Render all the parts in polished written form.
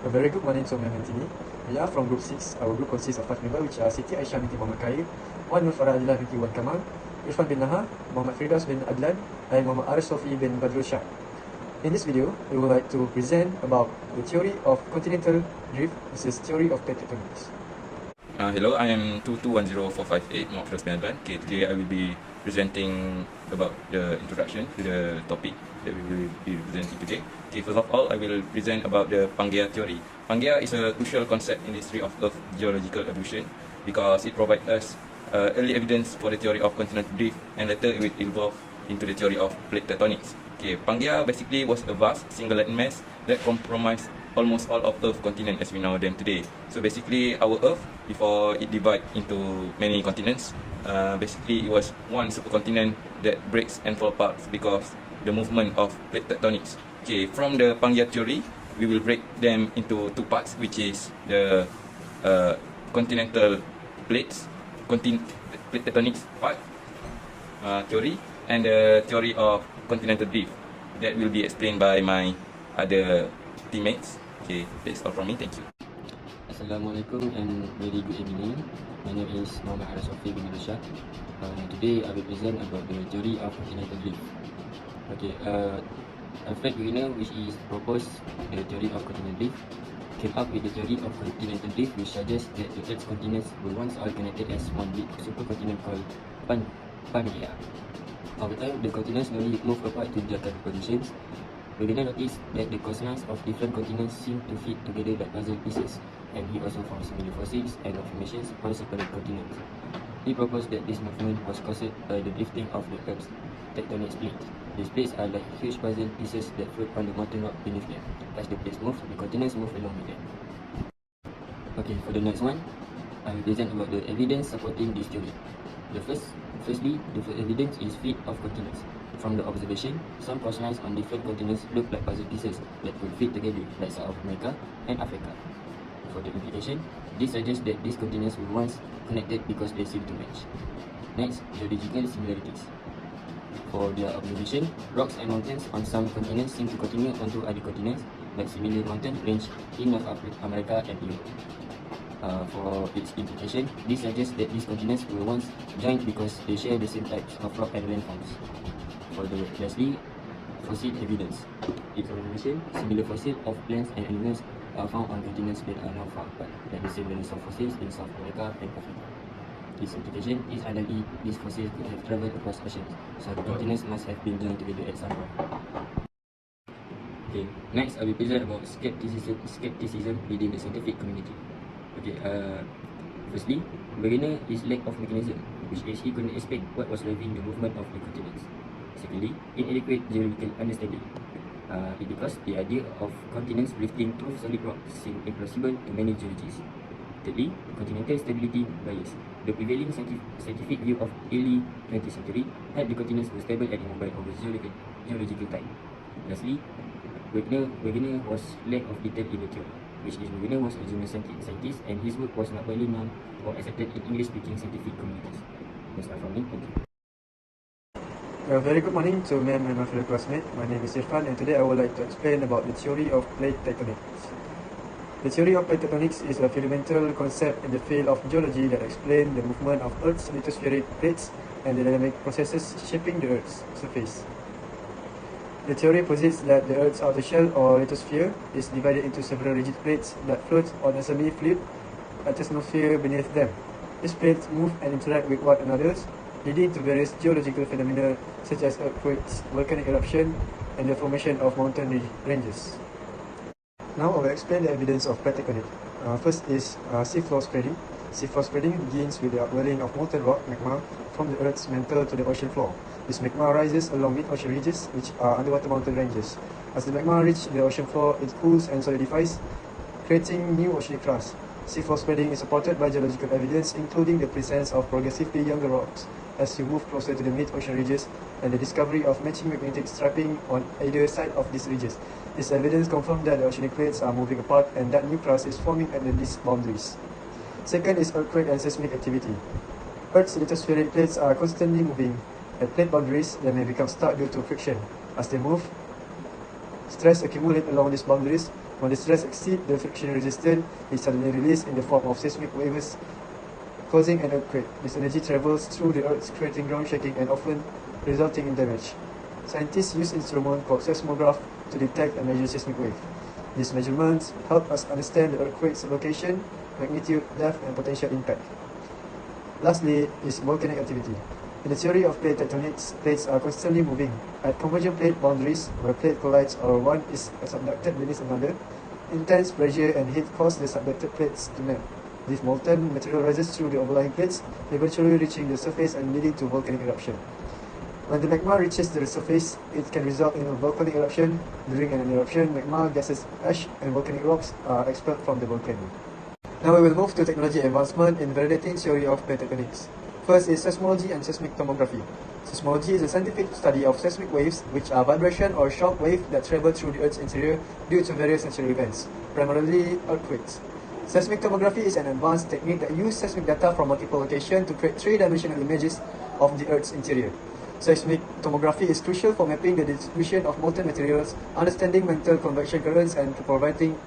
A very good morning to Ma'am Antini. We are from Group 6. Our group consists of 5 members, which are Siti Aisyah binti Muhammad Khair, Wan Nur Farah Adilah binti Wan Kamal, Irfan bin Naha, Muhammad Firdaus bin Adlan, and Muhammad Arif Sofi bin Badrul Shah. In this video, we would like to present about the theory of continental drift versus theory of tectonics. Hello, I am 2210458 Muhammad Firdaus bin Adlan. Okay, today I will be presenting about the introduction to the topic that we will be presenting today. Okay, first of all, I will present about the Pangea theory. Pangea is a crucial concept in the history of Earth geological evolution because it provides us early evidence for the theory of continental drift, and later it will evolve into the theory of plate tectonics. Okay, Pangea basically was a vast single landmass that comprised almost all of Earth's continent as we know them today. So basically, our Earth, before it divided into many continents, basically it was one supercontinent that breaks and falls apart because the movement of plate tectonics. Okay, from the Pangea theory, we will break them into two parts, which is the continental plates, plate tectonics part theory, and the theory of continental drift. That will be explained by my other teammates. Okay, that's all from me. Thank you. Assalamualaikum and very good evening. My name is Muhammad Arif Sofi bin Badrul Shah. Today I will present about the theory of continental drift. Okay, Alfred Wegener, which is proposed the theory of continental drift, came up with the theory of continental drift, which suggests that the Earth's continents were once all connected as one big supercontinent called Pangea. Over time, the continents slowly moved apart to their current positions. Wegener noticed that the coastlines of different continents seemed to fit together like puzzle pieces, and he also found similar fossils and formations on separate continents. He proposed that this movement was caused by the drifting of the Earth's tectonic plates. These plates are like huge puzzle pieces that float on the molten rock beneath them. As the plates move, the continents move along with them. Okay, for the next one, I will present about the evidence supporting this theory. Firstly, the evidence is fit of continents. From the observation, some coastlines on different continents look like puzzle pieces that could fit together, like South America and Africa. For the implication, this suggests that these continents were once connected because they seem to match. Next, geological similarities. For their observation, rocks and mountains on some continents seem to continue onto other continents, like similar mountain range in North America and Europe. For its implication, this suggests that these continents were once joined because they share the same types of rock and landforms. Lastly, fossil evidence. Its observation, similar fossils of plants and animals are found on continents that are now far apart, like the same genus of fossils in South America and Africa. Its implication is unlikely these fossils could have traveled across oceans, so the continents must have been joined together at some point. Okay, next I will present about skepticism within the scientific community. Okay, firstly, Wegener is lack of mechanism, which is he couldn't explain what was driving the movement of the continents. Secondly, inadequate geological understanding. Because the idea of continents drifting through solid rock seemed impossible to many geologists. Thirdly, continental stability bias. The prevailing scientific view of early 20th century had the continents were stable and immobile over geological time. Lastly, Wegener was lack of detail in the theory, which is Wegener was a German scientist and his work was not widely known or accepted in English-speaking scientific communities. That's all from me. Thank you. A very good morning to me and my fellow classmates. My name is Irfan, and today I would like to explain about the theory of plate tectonics. The theory of plate tectonics is a fundamental concept in the field of geology that explains the movement of Earth's lithospheric plates and the dynamic processes shaping the Earth's surface. The theory posits that the Earth's outer shell or lithosphere is divided into several rigid plates that float on a semi-fluid atmosphere beneath them. These plates move and interact with one another, leading to various geological phenomena such as earthquakes, volcanic eruption, and the formation of mountain ranges. Now I will explain the evidence of plate tectonics. First is seafloor spreading. Seafloor spreading begins with the upwelling of molten rock magma from the Earth's mantle to the ocean floor. This magma rises along mid-ocean ridges, which are underwater mountain ranges. As the magma reaches the ocean floor, it cools and solidifies, creating new oceanic crust. Seafloor spreading is supported by geological evidence, including the presence of progressively younger rocks as you move closer to the mid-ocean ridges, and the discovery of matching magnetic striping on either side of these ridges. This evidence confirms that the oceanic plates are moving apart and that new crust is forming at these boundaries. Second is earthquake and seismic activity. Earth's lithospheric plates are constantly moving. At plate boundaries, they may become stuck due to friction. As they move, stress accumulates along these boundaries, When the stress exceeds the friction resistance, it is suddenly released in the form of seismic waves, causing an earthquake. This energy travels through the earth, creating ground shaking and often resulting in damage. Scientists use instruments called seismographs to detect and measure seismic waves. These measurements help us understand the earthquake's location, magnitude, depth, and potential impact. Lastly is volcanic activity. In the theory of plate tectonics, plates are constantly moving. At convergent plate boundaries, where plate collides or one is subducted beneath another, intense pressure and heat cause the subducted plates to melt. This molten material rises through the overlying plates, eventually reaching the surface and leading to volcanic eruption. When the magma reaches the surface, it can result in a volcanic eruption. During an eruption, magma, gases, ash, and volcanic rocks are expelled from the volcano. Now we will move to technology advancement in validating theory of plate tectonics. First is seismology and seismic tomography. Seismology is a scientific study of seismic waves, which are vibration or shock waves that travel through the Earth's interior due to various natural events, primarily earthquakes. Seismic tomography is an advanced technique that uses seismic data from multiple locations to create three-dimensional images of the Earth's interior. Seismic tomography is crucial for mapping the distribution of molten materials, understanding mantle convection currents, and providing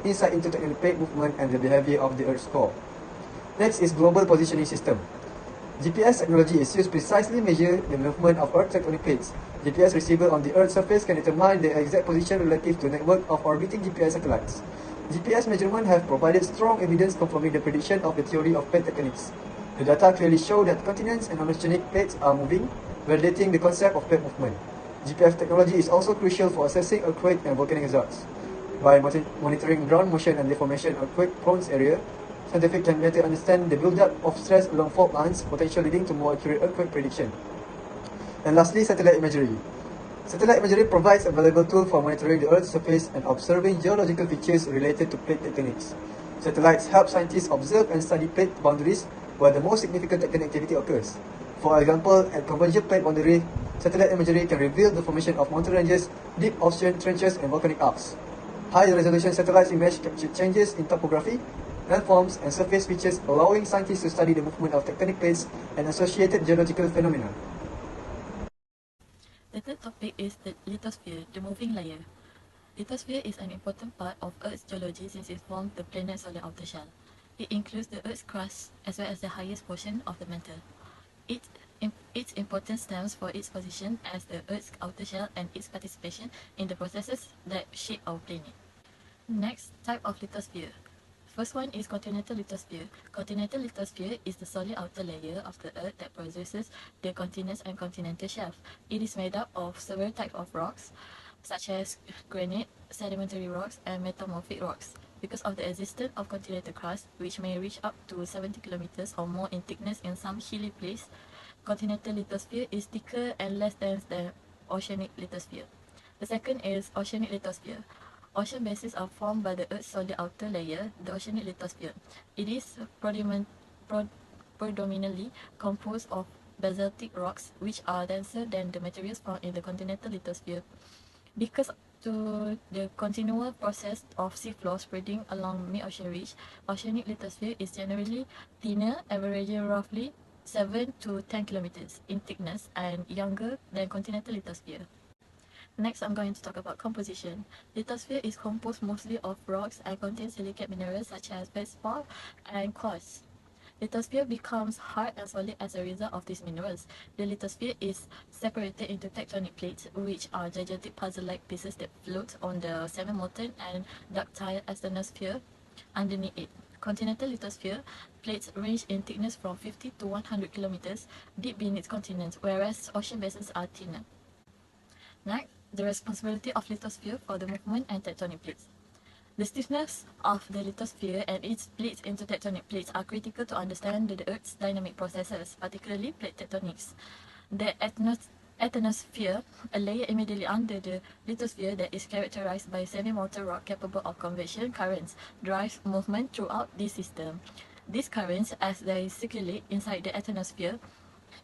insight into tectonic plate movement and the behavior of the Earth's core. Next is global positioning system. GPS technology is used to precisely measure the movement of Earth's tectonic plates. GPS receiver on the Earth's surface can determine the exact position relative to a network of orbiting GPS satellites. GPS measurements have provided strong evidence confirming the prediction of the theory of plate tectonics. The data clearly show that continents and oceanic plates are moving, validating the concept of plate movement. GPS technology is also crucial for assessing earthquake and volcanic hazards. By monitoring ground motion and deformation of earthquake-prone area, scientists can better understand the build-up of stress along fault lines, potentially leading to more accurate earthquake prediction. And lastly, satellite imagery. Satellite imagery provides a valuable tool for monitoring the Earth's surface and observing geological features related to plate tectonics. Satellites help scientists observe and study plate boundaries where the most significant tectonic activity occurs. For example, at convergent plate boundary, satellite imagery can reveal the formation of mountain ranges, deep ocean trenches, and volcanic arcs. High-resolution satellites image capture changes in topography, landforms, and surface features, allowing scientists to study the movement of tectonic plates and associated geological phenomena. The third topic is the lithosphere, the moving layer. Lithosphere is an important part of Earth's geology since it forms the planet's solar outer shell. It includes the Earth's crust as well as the highest portion of the mantle. Its importance stems from its position as the Earth's outer shell and its participation in the processes that shape our planet. Next type of lithosphere. First one is continental lithosphere. Continental lithosphere is the solid outer layer of the Earth that possesses the continents and continental shelf. It is made up of several types of rocks, such as granite, sedimentary rocks, and metamorphic rocks. Because of the existence of continental crust, which may reach up to 70 kilometers or more in thickness in some hilly places, continental lithosphere is thicker and less dense than oceanic lithosphere. The second is oceanic lithosphere. Ocean basins are formed by the Earth's solid outer layer, the oceanic lithosphere. It is predominantly composed of basaltic rocks, which are denser than the materials found in the continental lithosphere. Because to the continual process of seafloor spreading along mid-ocean ridge, oceanic lithosphere is generally thinner, averaging roughly 7 to 10 kilometers in thickness and younger than continental lithosphere. Next, I'm going to talk about composition. Lithosphere is composed mostly of rocks and contains silicate minerals such as feldspar and quartz. Lithosphere becomes hard and solid as a result of these minerals. The lithosphere is separated into tectonic plates, which are gigantic puzzle-like pieces that float on the semi-molten and ductile asthenosphere underneath it. Continental lithosphere plates range in thickness from 50 to 100 kilometers deep beneath continents, whereas ocean basins are thinner. Next, the responsibility of lithosphere for the movement and tectonic plates. The stiffness of the lithosphere and its splits into tectonic plates are critical to understand the Earth's dynamic processes, particularly plate tectonics. The asthenosphere, a layer immediately under the lithosphere that is characterized by semi-molten rock capable of convection currents, drives movement throughout this system. These currents, as they circulate inside the asthenosphere,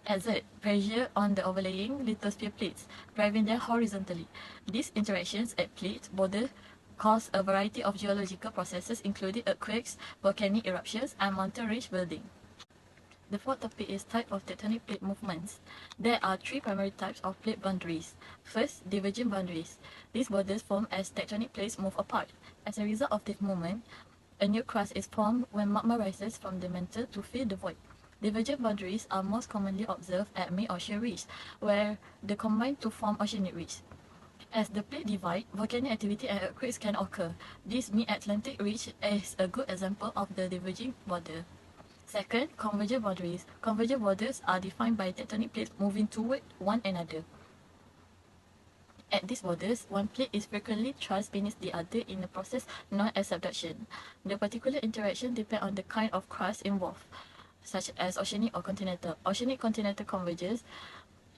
exert pressure on the overlaying lithosphere plates, driving them horizontally. These interactions at plate border cause a variety of geological processes including earthquakes, volcanic eruptions, and mountain range building. The fourth topic is type of tectonic plate movements. There are three primary types of plate boundaries. First, divergent boundaries. These borders form as tectonic plates move apart. As a result of this movement, a new crust is formed when magma rises from the mantle to fill the void. Divergent boundaries are most commonly observed at mid-ocean ridge, where they combine to form oceanic ridge. As the plate divide, volcanic activity and earthquakes can occur. This mid-Atlantic ridge is a good example of the diverging border. Second, convergent boundaries. Convergent borders are defined by tectonic plates moving toward one another. At these borders, one plate is frequently thrust beneath the other in a process known as subduction. The particular interaction depends on the kind of crust involved, such as oceanic or continental. Oceanic continental convergence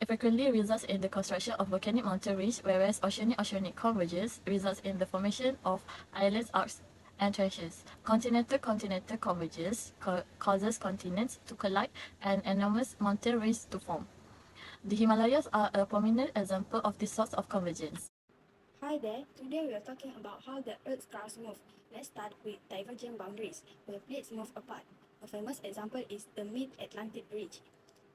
frequently results in the construction of volcanic mountain range, whereas oceanic convergence results in the formation of islands, arcs, and trenches. Continental convergence causes continents to collide and enormous mountain ranges to form. The Himalayas are a prominent example of this sort of convergence. Hi there, today we are talking about how the Earth's crust moves. Let's start with divergent boundaries, where plates move apart. A famous example is the Mid-Atlantic Ridge.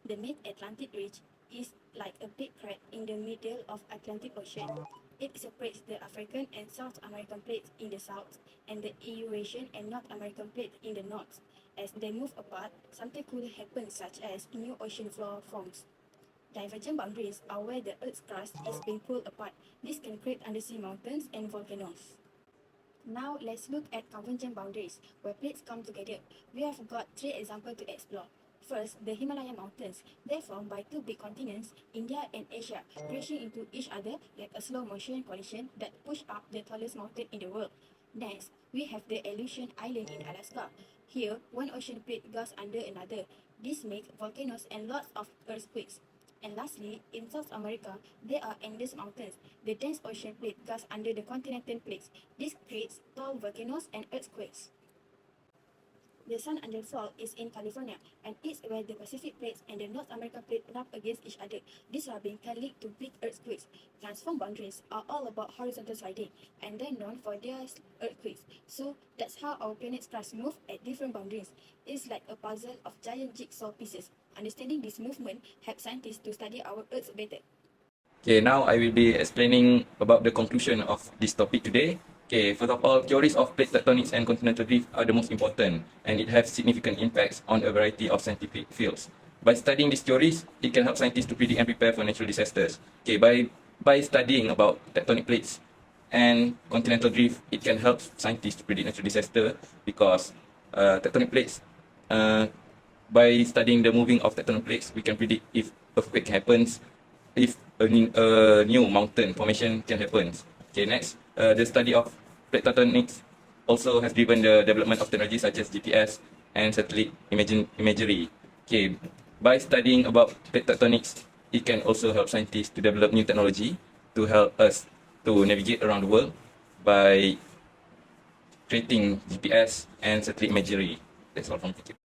The Mid-Atlantic Ridge is like a big crack in the middle of Atlantic Ocean. It separates the African and South American plates in the south and the Eurasian and North American plates in the north. As they move apart, something could happen such as new ocean floor forms. Divergent boundaries are where the Earth's crust is being pulled apart. This can create undersea mountains and volcanoes. Now let's look at convergent boundaries, where plates come together. We have got three examples to explore. First, the Himalaya mountains. They're formed by two big continents, India and Asia, crashing into each other like a slow motion collision that push up the tallest mountain in the world. Next, we have the Aleutian Island in Alaska. Here, one ocean plate goes under another. This makes volcanoes and lots of earthquakes. And lastly, in South America, there are Andes Mountains. The dense ocean plate goes under the continental plates. This creates tall volcanoes and earthquakes. The San Andreas Fault is in California, and it's where the Pacific plates and the North American plate rub against each other. These rubbing can lead to big earthquakes. Transform boundaries are all about horizontal sliding, and they're known for their earthquakes. So that's how our planet's crust moves at different boundaries. It's like a puzzle of giant jigsaw pieces. Understanding this movement helps scientists to study our Earth better. Okay, now I will be explaining about the conclusion of this topic today. Okay, first of all, theories of plate tectonics and continental drift are the most important, and it has significant impacts on a variety of scientific fields. By studying these theories, it can help scientists to predict and prepare for natural disasters. Okay, by studying about tectonic plates and continental drift, it can help scientists to predict natural disaster because tectonic plates, by studying the moving of tectonic plates, we can predict if earthquake happens, if a new mountain formation can happen. Okay, next, the study of plate tectonics also has driven the development of technology such as GPS and satellite imagery. Okay, by studying about plate tectonics, it can also help scientists to develop new technology to help us to navigate around the world by creating GPS and satellite imagery. That's all from me.